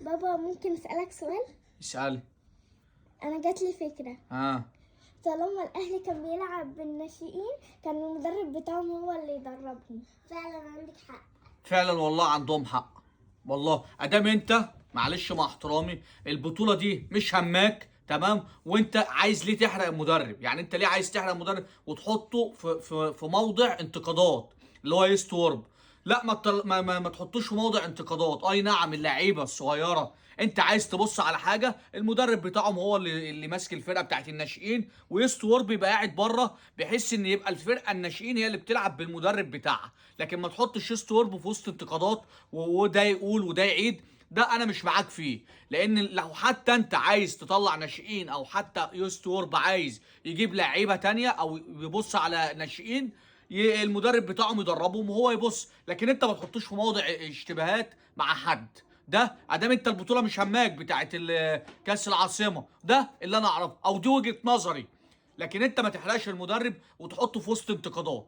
بابا ممكن اسالك سؤال؟ اسالي. انا جات لي فكره. ها. طالما الاهلي كان بيلعب بالناشئين كان المدرب بتاعهم هو اللي يدربهم. فعلا عندك حق. فعلا والله عندهم حق. والله ادام انت معلش مع احترامي البطوله دي مش هماك تمام، وانت عايز ليه تحرق المدرب؟ يعني انت ليه عايز تحرق المدرب وتحطه في موضع انتقادات اللي هو يستورب؟ لا ما تحطوش في موضع انتقادات. اي نعم اللعيبه الصغيره انت عايز تبص على حاجه، المدرب بتاعهم هو اللي ماسك الفرقه بتاعت الناشئين، ويست وورب يبقى قاعد بره بحيث ان يبقى الفرقه الناشئين هي اللي بتلعب بالمدرب بتاعها. لكن ما تحطش يست وورب في وسط انتقادات وده يقول وده يعيد. ده انا مش معاك فيه، لان لو حتى انت عايز تطلع ناشئين او حتى يوست وورب عايز يجيب لعيبه تانية او يبص على ناشئين، المدرب بتاعهم يدربهم وهو يبص. لكن انت ما تحطوش في موضع اشتباهات مع حد. ده ادام انت البطوله مش هماك بتاعت كاس العاصمه، ده اللي انا اعرفه او دي وجهه نظري. لكن انت ما تحرقش المدرب وتحطه في وسط انتقادات.